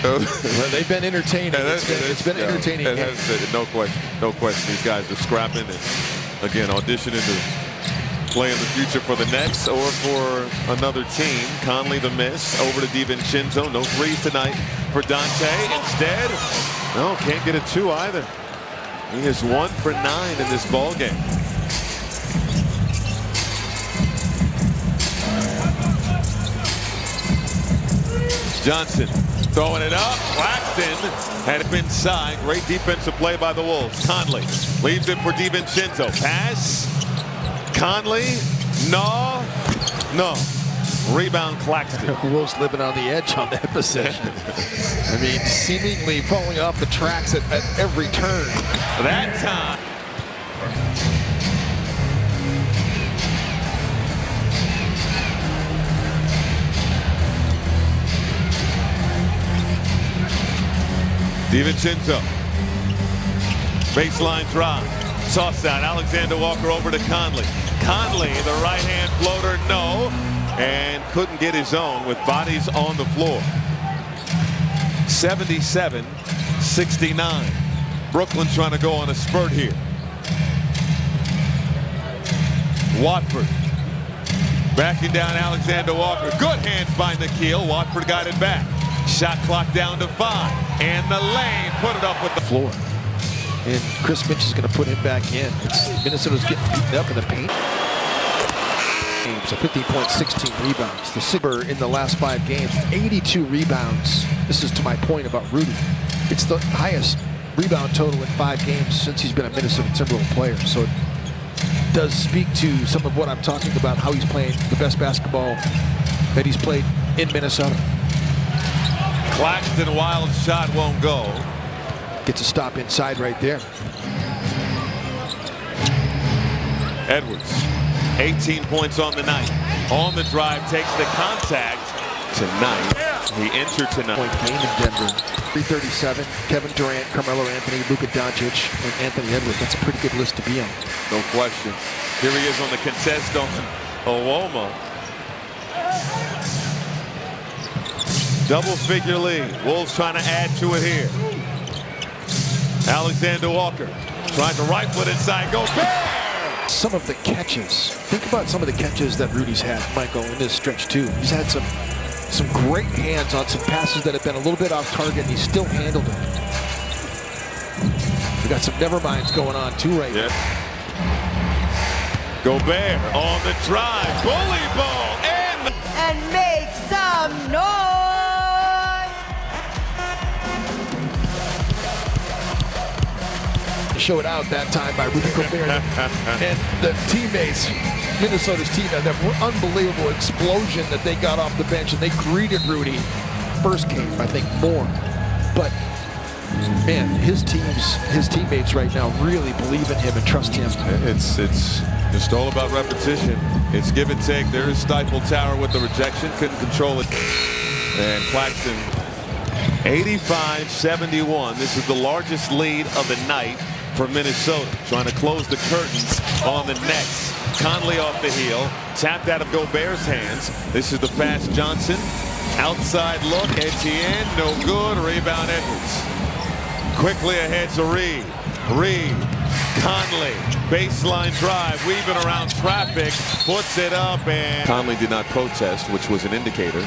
Well, they've been entertaining. It's been entertaining. No question. No question. These guys are scrapping and, again, auditioning to play in the future for the Nets or for another team. Conley the miss. Over to DiVincenzo. No threes tonight for Dante. Instead, no, can't get a two either. He is 1 for 9 in this ball game. Johnson throwing it up. Claxton had it been signed. Great defensive play by the Wolves. Conley leaves it for DiVincenzo. Pass. Conley. No. Rebound Claxton. Wolves living on the edge on that possession. I mean, seemingly falling off the tracks at every turn. That time. DiVincenzo. Baseline drive. Toss out. Alexander Walker over to Conley. Conley, the right-hand floater, no. And couldn't get his own with bodies on the floor. 77-69. Brooklyn trying to go on a spurt here. Watford. Backing down Alexander Walker. Good hands by Nikhil. Watford got it back. Shot clock down to 5. And the lane put it up with the floor. And Chris Finch is going to put him back in. Minnesota's getting beaten up in the paint. So 15 points, 16 rebounds. The Sigber in the last 5 games, 82 rebounds. This is to my point about Rudy. It's the highest rebound total in 5 games since he's been a Minnesota Timberwolves player. So it does speak to some of what I'm talking about, how he's playing the best basketball that he's played in Minnesota. Claxton, wild shot won't go. Gets a stop inside right there. Edwards, 18 points on the night. On the drive, takes the contact tonight. He entered tonight. Point game in Denver. 337. Kevin Durant, Carmelo Anthony, Luka Doncic, and Anthony Edwards. That's a pretty good list to be on. No question. Here he is on the contest on Oklahoma. Double-figure lead. Wolves trying to add to it here. Alexander Walker trying to right foot inside. Go Bear! Some of the catches. Think about some of the catches that Rudy's had, Michael, in this stretch too. He's had some great hands on some passes that have been a little bit off target, and he still handled it. We got some never-minds going on too right now. Gobert on the drive. Bully ball and make some noise. Show it out that time by Rudy Gobert. And the teammates, Minnesota's team, had that unbelievable explosion that they got off the bench, and they greeted Rudy. First game, I think, more. But man, his teammates right now really believe in him and trust him. It's just all about repetition. It's give and take. There is Stifle Tower with the rejection. Couldn't control it. And Claxton, 85-71. This is the largest lead of the night for Minnesota. Trying to close the curtains on the Nets. Conley off the heel. Tapped out of Gobert's hands. This is the fast Johnson. Outside look. Etienne, no good. Rebound Edwards. Quickly ahead to Reed. Reed. Conley. Baseline drive. Weaving around traffic. Puts it up, and Conley did not protest, which was an indicator.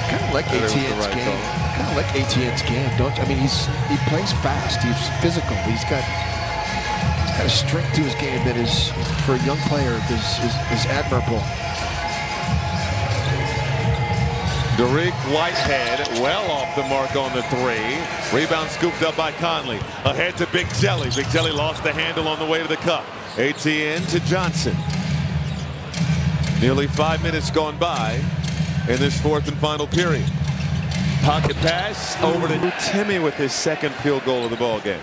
Kind of like Etienne's game. Kind of like Etienne's game. He plays fast. He's physical. He's got a strength to his game that is, for a young player, is admirable. Derek Whitehead well off the mark on the 3. Rebound scooped up by Conley. Ahead to Big Jelly. Big Jelly lost the handle on the way to the cup. Etienne to Johnson. Nearly 5 minutes gone by in this 4th and final period. Pocket pass over to Timmy with his 2nd field goal of the ball game.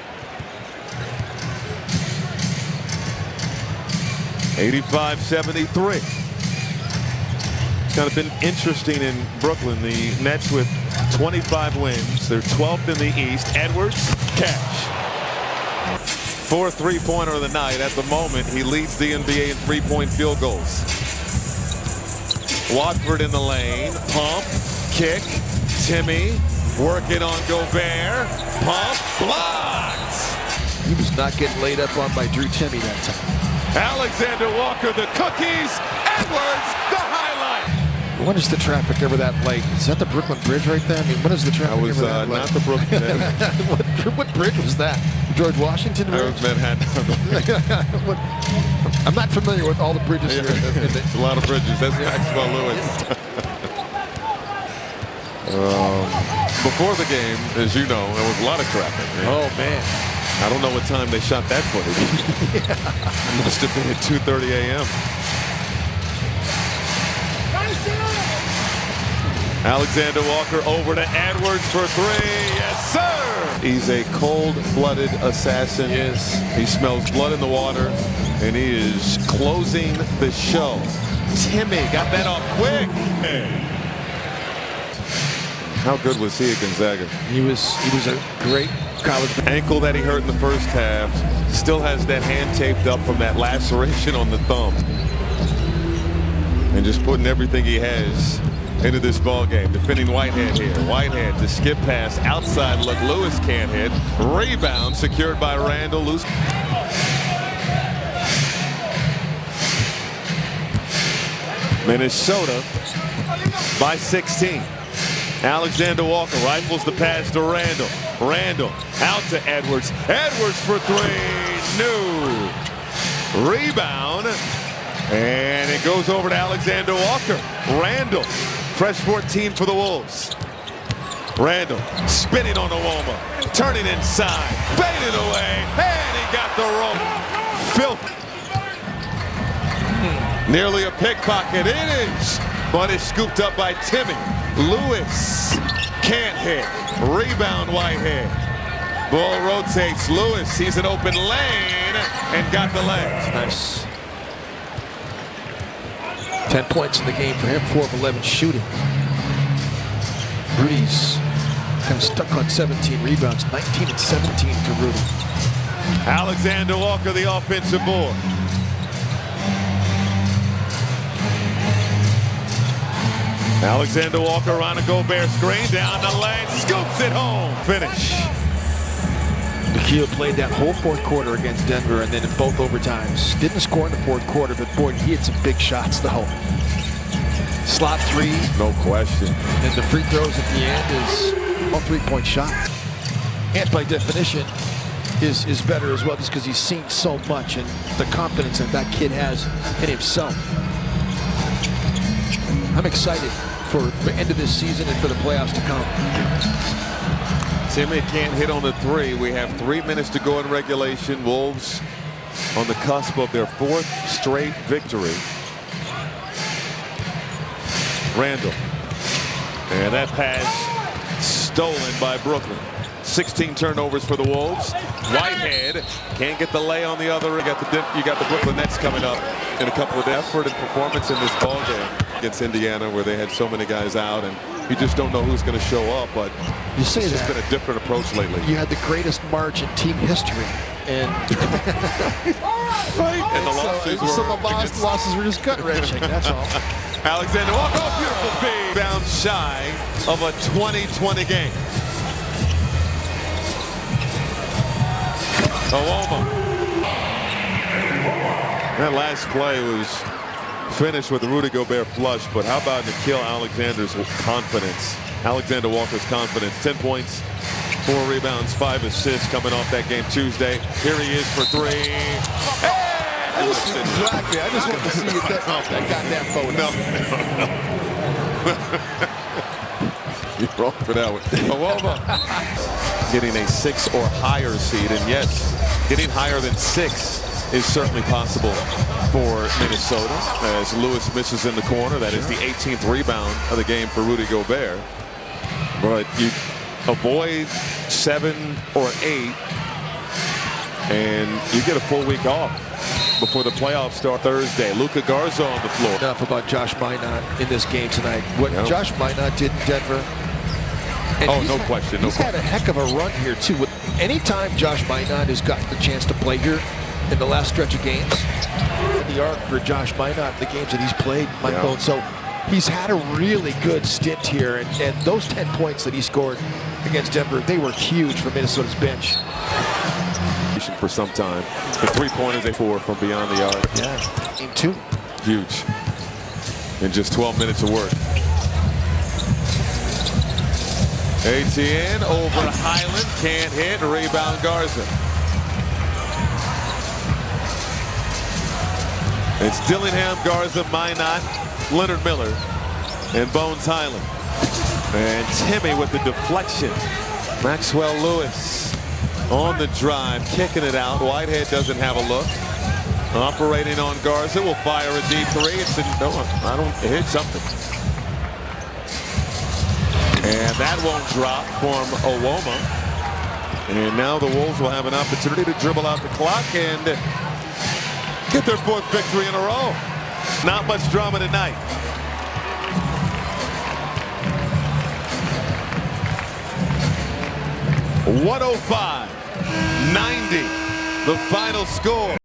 85-73. It's kind of been interesting in Brooklyn. The Nets with 25 wins. They're 12th in the East. Edwards, cash. 4th three-pointer of the night. At the moment, he leads the NBA in 3-point field goals. Watford in the lane. Pump, kick. Timmy working on Gobert. Pump, blocked. He was not getting laid up on by Drew Timmy that time. Alexander Walker, the cookies. Edwards, the highlight. When is the traffic ever that late? Is that the Brooklyn Bridge right there? I mean, when is the traffic That was ever that late? not the Brooklyn. what bridge was that? George Washington That Bridge? was Manhattan. I'm not familiar with all the bridges here. It's a lot of bridges. That's Maxwell Lewis. Before the game, as you know, there was a lot of traffic. Oh, man. I don't know what time they shot that footage. It must have been at 2:30 a.m. Alexander Walker over to Edwards for three. Yes, sir! He's a cold-blooded assassin. Yes. He smells blood in the water, and he is closing the show. Timmy got that off quick. How good was he at Gonzaga? He was a great college. Ankle that he hurt in the first half. Still has that hand taped up from that laceration on the thumb. And just putting everything he has into this ball game. Defending Whitehead here. Whitehead to skip pass. Outside look. Lewis can't hit. Rebound secured by Randall. Loose. Minnesota by 16. Alexander Walker rifles the pass to Randall. Randall out to Edwards. Edwards for three. No. Rebound. And it goes over to Alexander Walker. Randall, fresh 14 for the Wolves. Randall spinning on Owoma. Turning inside. Faded away. And he got the rope. Filthy. Nearly a pickpocket. It is. But it's scooped up by Timmy. Lewis can't hit. Rebound Whitehead. Ball rotates. Lewis sees an open lane and got the legs. Nice. 10 points in the game for him, 4 of 11 shooting. Rudy's kind of stuck on 17 rebounds, 19 and 17 for Rudy. Alexander Walker, the offensive board. Alexander Walker on a Gobert screen, down the lane, scoops it home. Finish. Nikhil played that whole fourth quarter against Denver and then in both overtimes. Didn't score in the fourth quarter, but boy, he had some big shots though. Slot three. No question. And the free throws at the end is all three-point shots. And by definition is better as well just because he's seen so much and the confidence that that kid has in himself. I'm excited for the end of this season and for the playoffs to come. Timmy can't hit on the three. We have 3 minutes to go in regulation. Wolves on the cusp of their 4th straight victory. Randall. And that pass stolen by Brooklyn. 16 turnovers for the Wolves. Whitehead can't get the lay on the other. You got the Brooklyn Nets coming up in a couple of effort and performance in this ball game against Indiana, where they had so many guys out, and you just don't know who's going to show up. But you say it's just that been a different approach lately. you had the greatest march in team history, and And the losses so the losses were just gut wrenching. That's all. Alexander Walker, beautiful feed. Bound shy of a 20-20 game. Owoma. That last play was finished with a Rudy Gobert flush, but how about Nikhil Alexander's confidence? Alexander Walker's confidence. 10 points, 4 rebounds, 5 assists coming off that game Tuesday. Here he is for 3. Exactly. I just want to see you that goddamn photo. You're wrong for that one. Owoma getting a 6 or higher seed, and yes, getting higher than 6 is certainly possible for Minnesota as Lewis misses in the corner. That is the 18th rebound of the game for Rudy Gobert. But you avoid 7 or 8 and you get a full week off before the playoffs start Thursday. Luka Garza on the floor. Enough about Josh Minot in this game tonight. What Josh Minot did in Denver. And no question. He's had a heck of a run here too. Anytime Josh Minot has gotten the chance to play here in the last stretch of games, the arc for Josh Minot, the games that he's played, Mike Bone. So He's had a really good stint here, and those 10 points that he scored against Denver, they were huge for Minnesota's bench. For some time. The three-pointers they four from beyond the arc. Yeah, Game 2. Huge. In just 12 minutes of work. ATN over Highland, can't hit, rebound Garza. It's Dillingham, Garza, Minot, Leonard Miller, and Bones Highland. And Timmy with the deflection. Maxwell Lewis on the drive, kicking it out. Whitehead doesn't have a look. Operating on Garza, will fire a deep three. It's no, I don't hit something. And that won't drop from Owoma. And now the Wolves will have an opportunity to dribble out the clock and get their 4th victory in a row. Not much drama tonight. .105-90, the final score.